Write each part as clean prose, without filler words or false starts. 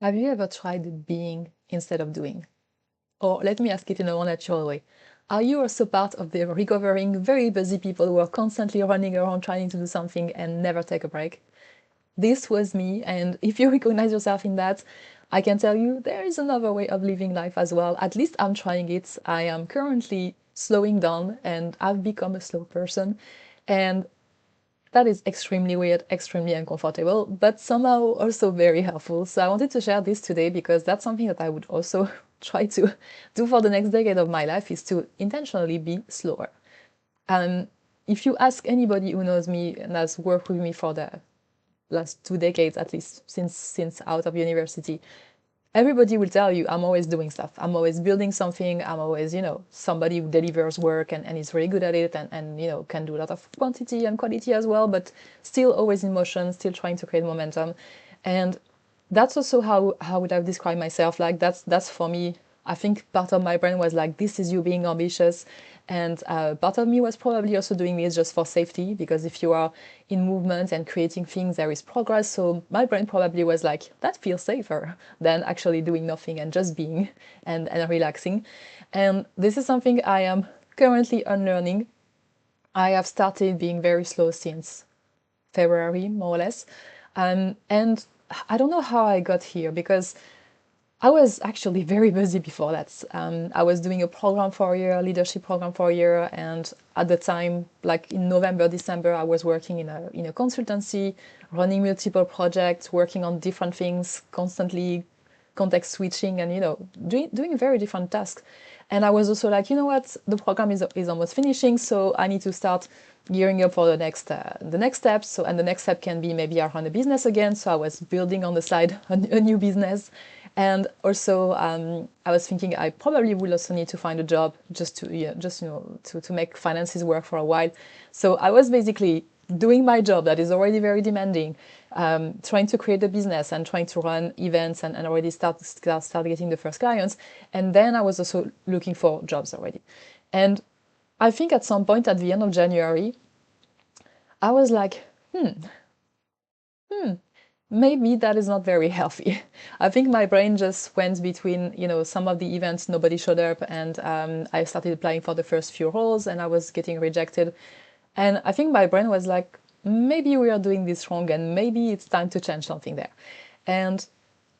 Have you ever tried being instead of doing? Or let me ask it in a more natural way. Are you also part of the recovering, very busy people who are constantly running around trying to do something and never take a break? This was me, and if you recognize yourself in that, I can tell you there is another way of living life as well. At least I'm trying it. I am currently slowing down and I've become a slow person. And that is extremely weird, extremely uncomfortable, but somehow also very helpful. So I wanted to share this today because that's something that I would also try to do for the next decade of my life, is to intentionally be slower. Um, if you ask anybody who knows me and has worked with me for the last 2 decades, at least since out of university, everybody will tell you I'm always doing stuff. I'm always building something. I'm always, somebody who delivers work and is really good at it and can do a lot of quantity and quality as well, but still always in motion, still trying to create momentum. And that's also how would I describe myself. Like that's for me. I think part of my brain was like, this is you being ambitious. And part of me was probably also doing this just for safety, because if you are in movement and creating things, there is progress. So my brain probably was like, that feels safer than actually doing nothing and just being and relaxing. And this is something I am currently unlearning. I have started being very slow since February, more or less. And I don't know how I got here, because I was actually very busy before that. I was doing a program for a year, a leadership program for a year, and at the time, like in November, December, I was working in a consultancy, running multiple projects, working on different things, constantly context switching, and doing very different tasks. And I was also like, you know what, the program is almost finishing, so I need to start gearing up for the next step. So, and the next step can be maybe I run a business again. So I was building on the side a new business. And also, I was thinking I probably will also need to find a job just to make finances work for a while. So I was basically doing my job that is already very demanding, trying to create a business and trying to run events and already start getting the first clients. And then I was also looking for jobs already. And I think at some point at the end of January, I was like, maybe that is not very healthy. I think my brain just went between, some of the events, nobody showed up, and I started applying for the first few roles and I was getting rejected. And I think my brain was like, maybe we are doing this wrong and maybe it's time to change something there. And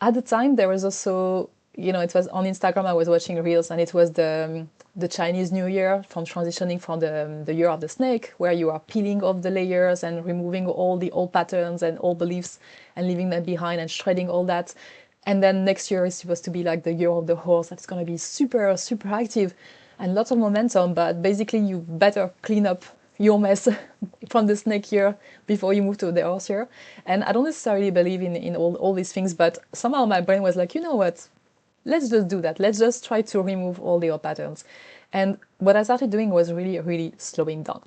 at the time, there was also, it was on Instagram, I was watching Reels, and it was the Chinese New Year, from transitioning from the year of the snake, where you are peeling off the layers and removing all the old patterns and old beliefs and leaving them behind and shredding all that. And then next year is supposed to be like the year of the horse. That's going to be super, super active and lots of momentum. But basically, you better clean up your mess from the snake year before you move to the horse year. And I don't necessarily believe in all these things, but somehow my brain was like, you know what? Let's just do that. Let's just try to remove all the old patterns. And what I started doing was really, really slowing down.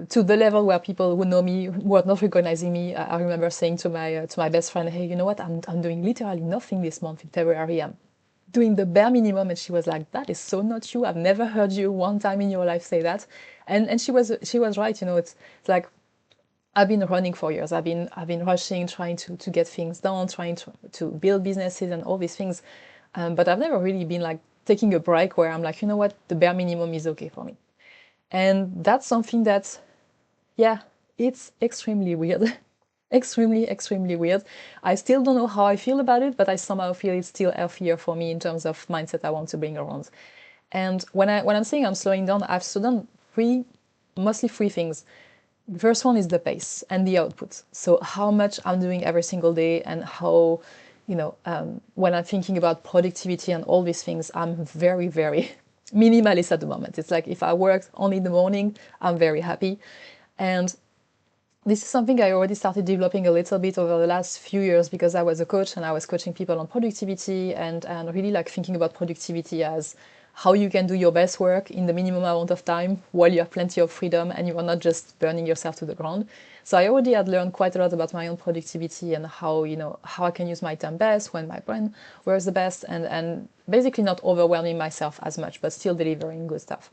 To the level where people who know me, who are not recognizing me, I remember saying to my best friend, "Hey, you know what? I'm doing literally nothing this month in February. I'm doing the bare minimum." And she was like, "That is so not you. I've never heard you one time in your life say that." And she was right. It's like I've been running for years. I've been rushing, trying to get things done, trying to build businesses and all these things. But I've never really been like taking a break where I'm like, you know what, the bare minimum is okay for me. And that's something that, yeah, it's extremely weird. Extremely, extremely weird. I still don't know how I feel about it, but I somehow feel it's still healthier for me in terms of mindset I want to bring around. And when I'm saying I'm slowing down, I've slowed down mostly three things. The first one is the pace and the output. So how much I'm doing every single day, and how, when I'm thinking about productivity and all these things, I'm very, very minimalist at the moment. It's like if I work only in the morning, I'm very happy. And this is something I already started developing a little bit over the last few years, because I was a coach and I was coaching people on productivity, and really like thinking about productivity as how you can do your best work in the minimum amount of time while you have plenty of freedom and you are not just burning yourself to the ground. So I already had learned quite a lot about my own productivity and how I can use my time best, when my brain works the best, and basically not overwhelming myself as much, but still delivering good stuff.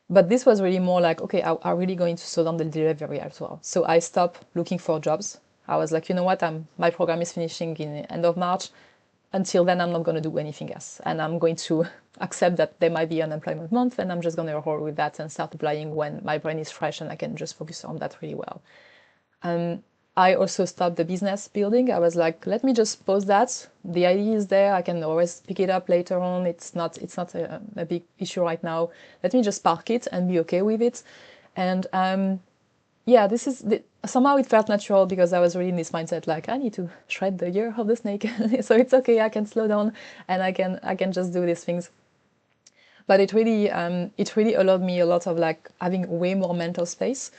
But this was really more like, okay, I'm really going to slow down the delivery as well. So I stopped looking for jobs. I was like, you know what, my program is finishing in the end of March. Until then, I'm not going to do anything else. And I'm going to accept that there might be an unemployment month, and I'm just going to roll with that and start applying when my brain is fresh and I can just focus on that really well. I also stopped the business building. I was like, let me just pause that. The idea is there. I can always pick it up later on. It's not a big issue right now. Let me just park it and be okay with it. And yeah, somehow it felt natural because I was really in this mindset, like I need to shred the year of the snake. So it's okay. I can slow down and I can just do these things. But it really allowed me a lot of like having way more mental space,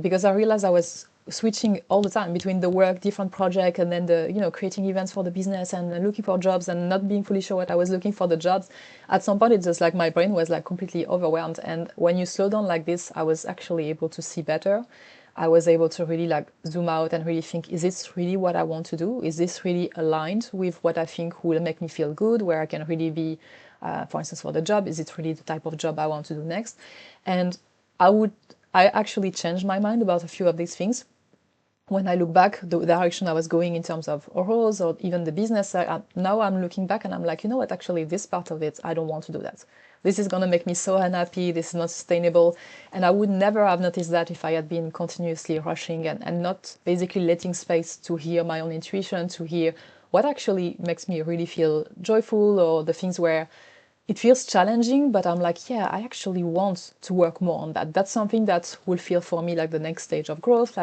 because I realized I was switching all the time between the work, different project, and then the creating events for the business and looking for jobs and not being fully sure what I was looking for the jobs. At some point, it's just like my brain was like completely overwhelmed. And when you slow down like this, I was actually able to see better. I was able to really like zoom out and really think, is this really what I want to do? Is this really aligned with what I think will make me feel good, where I can really be, for instance, for the job, is it really the type of job I want to do next? And I actually changed my mind about a few of these things. When I look back, the direction I was going in terms of roles or even the business, now I'm looking back and I'm like, you know what, actually this part of it, I don't want to do that. This is going to make me so unhappy. This is not sustainable. And I would never have noticed that if I had been continuously rushing and not basically letting space to hear my own intuition, to hear what actually makes me really feel joyful, or the things where it feels challenging, but I'm like, yeah, I actually want to work more on that. That's something that will feel for me like the next stage of growth.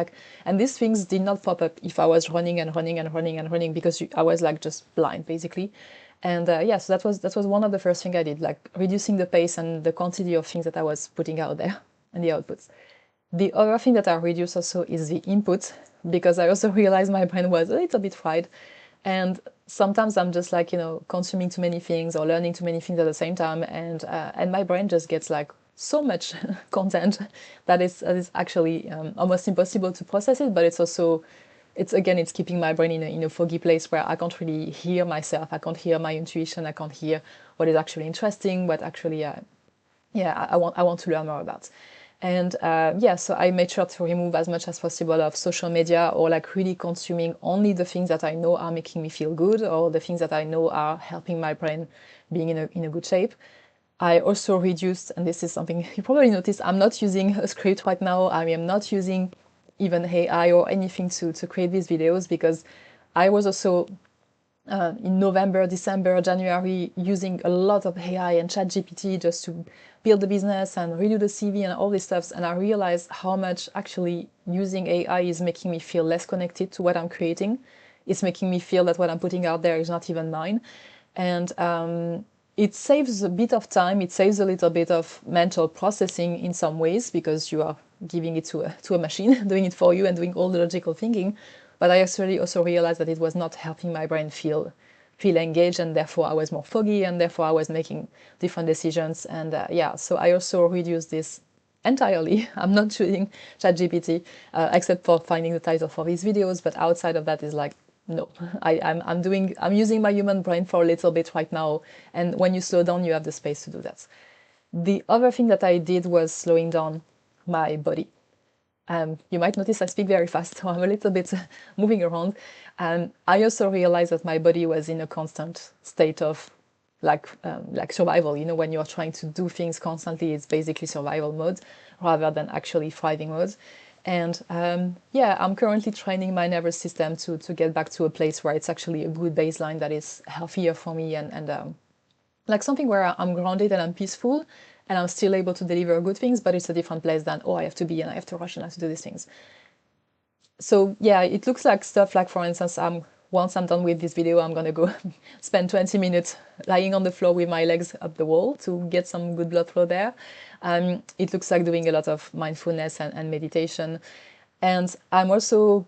And these things did not pop up if I was running and running and running and running, because I was like just blind basically. And yeah, so that was one of the first things I did, like reducing the pace and the quantity of things that I was putting out there and the outputs. The other thing that I reduced also is the input, because I also realized my brain was a little bit fried. And sometimes I'm just like, consuming too many things or learning too many things at the same time. And my brain just gets like so much content that it's actually almost impossible to process it. But it's also, it's keeping my brain in a foggy place where I can't really hear myself. I can't hear my intuition. I can't hear what is actually interesting, what actually, I want to learn more about. And yeah, so I made sure to remove as much as possible of social media, or like really consuming only the things that I know are making me feel good, or the things that I know are helping my brain being in a good shape. I also reduced, and this is something you probably noticed, I'm not using a script right now. I am not using even AI or anything to create these videos, because I was also in November, December, January, using a lot of AI and ChatGPT just to build the business and redo the CV and all this stuff. And I realized how much actually using AI is making me feel less connected to what I'm creating. It's making me feel that what I'm putting out there is not even mine. And it saves a bit of time. It saves a little bit of mental processing in some ways, because you are giving it to a machine, doing it for you and doing all the logical thinking. But I actually also realized that it was not helping my brain feel engaged, and therefore I was more foggy, and therefore I was making different decisions. And yeah, so I also reduced this entirely. I'm not using ChatGPT except for finding the title for these videos, but outside of that is like, no, I'm using my human brain for a little bit right now. And when you slow down, you have the space to do that. The other thing that I did was slowing down my body. You might notice I speak very fast, so I'm a little bit moving around. I also realized that my body was in a constant state of like survival. When you're trying to do things constantly, it's basically survival mode rather than actually thriving mode. And yeah, I'm currently training my nervous system to get back to a place where it's actually a good baseline that is healthier for me, and like something where I'm grounded and I'm peaceful, and I'm still able to deliver good things, but it's a different place than, oh, I have to be and I have to rush and I have to do these things. So yeah, it looks like stuff like, for instance, once I'm done with this video, I'm gonna go spend 20 minutes lying on the floor with my legs up the wall to get some good blood flow there. It looks like doing a lot of mindfulness and meditation. And I'm also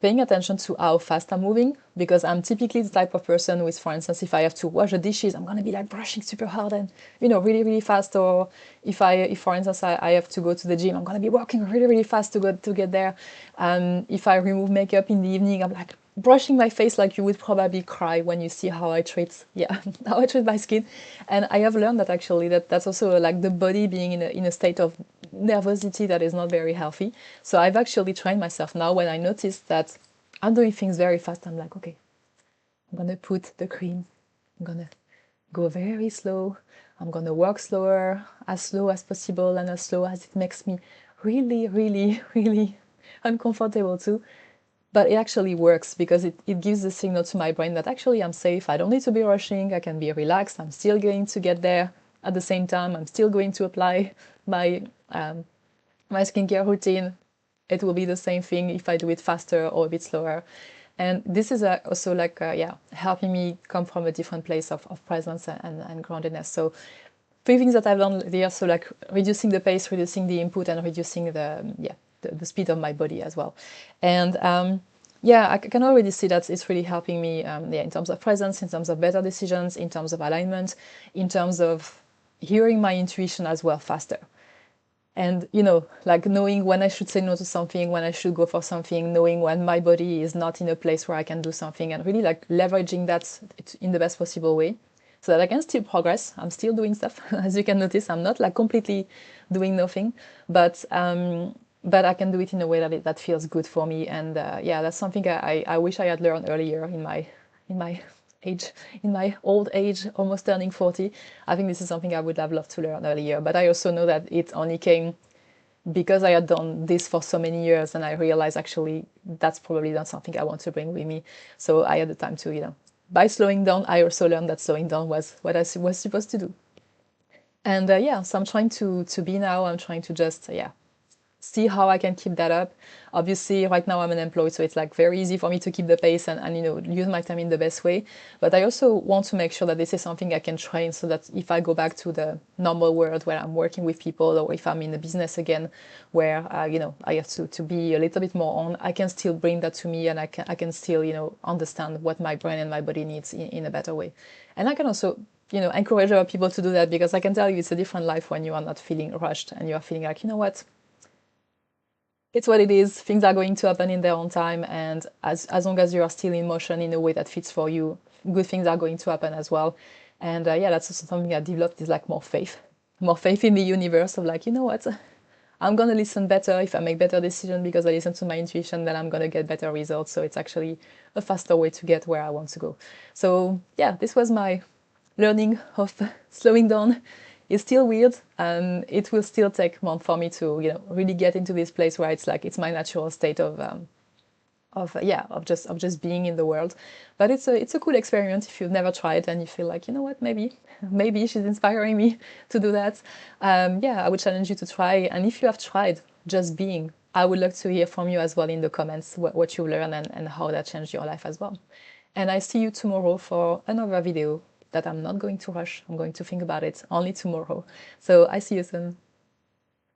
paying attention to how fast I'm moving, because I'm typically the type of person with, for instance, if I have to wash the dishes, I'm going to be like brushing super hard and, really, really fast. Or if for instance, I have to go to the gym, I'm going to be walking really, really fast to get there. If I remove makeup in the evening, I'm like brushing my face, like you would probably cry when you see how I treat, how I treat my skin. And I have learned that actually that's also like the body being in a state of nervosity that is not very healthy. So I've actually trained myself now, when I notice that I'm doing things very fast. I'm like, okay, I'm gonna put the cream, I'm gonna go very slow, I'm gonna work slower, as slow as possible and as slow as it makes me really, really, really uncomfortable too. But it actually works because it gives the signal to my brain that actually I'm safe, I don't need to be rushing, I can be relaxed, I'm still going to get there. At the same time, I'm still going to apply my my skincare routine. It will be the same thing if I do it faster or a bit slower. And this is also like, yeah, helping me come from a different place of presence and groundedness. So three things that I've done there. So like reducing the pace, reducing the input, and reducing the speed of my body as well. And yeah, I can already see that it's really helping me yeah, in terms of presence, in terms of better decisions, in terms of alignment, in terms of hearing my intuition as well faster. And you know, like knowing when I should say no to something, when I should go for something, knowing when my body is not in a place where I can do something, and really like leveraging that in the best possible way so that I can still progress. I'm still doing stuff. As you can notice, I'm not like completely doing nothing, but I can do it in a way that feels good for me. And yeah, that's something I wish I had learned earlier in my age, in my old age, almost turning 40. I think this is something I would have loved to learn earlier. But I also know that it only came because I had done this for so many years, and I realized actually that's probably not something I want to bring with me. So I had the time to, you know, by slowing down, I also learned that slowing down was what I was supposed to do. And yeah, so I'm trying to be now. I'm trying to just yeah, see how I can keep that up. Obviously, right now I'm unemployed, so it's like very easy for me to keep the pace and you know, use my time in the best way. But I also want to make sure that this is something I can train so that if I go back to the normal world where I'm working with people, or if I'm in the business again, where you know, I have to be a little bit more on, I can still bring that to me, and I can still, you know, understand what my brain and my body needs in a better way. And I can also, you know, encourage other people to do that, because I can tell you it's a different life when you are not feeling rushed and you are feeling like, you know what, it's what it is. Things are going to happen in their own time, and as long as you are still in motion in a way that fits for you, good things are going to happen as well. And yeah, that's also something I developed, is like more faith in the universe, of like, you know what, I'm gonna listen better. If I make better decisions because I listen to my intuition, then I'm gonna get better results. So it's actually a faster way to get where I want to go. So yeah, this was my learning of slowing down. Is still weird, and it will still take months for me to, you know, really get into this place where it's like it's my natural state of yeah, of just being in the world. But it's a cool experience if you've never tried and you feel like, you know what, maybe she's inspiring me to do that. Yeah, I would challenge you to try. And if you have tried just being, I would love to hear from you as well in the comments what you learned and how that changed your life as well. And I see you tomorrow for another video that I'm not going to rush. I'm going to think about it only tomorrow. So I see you soon.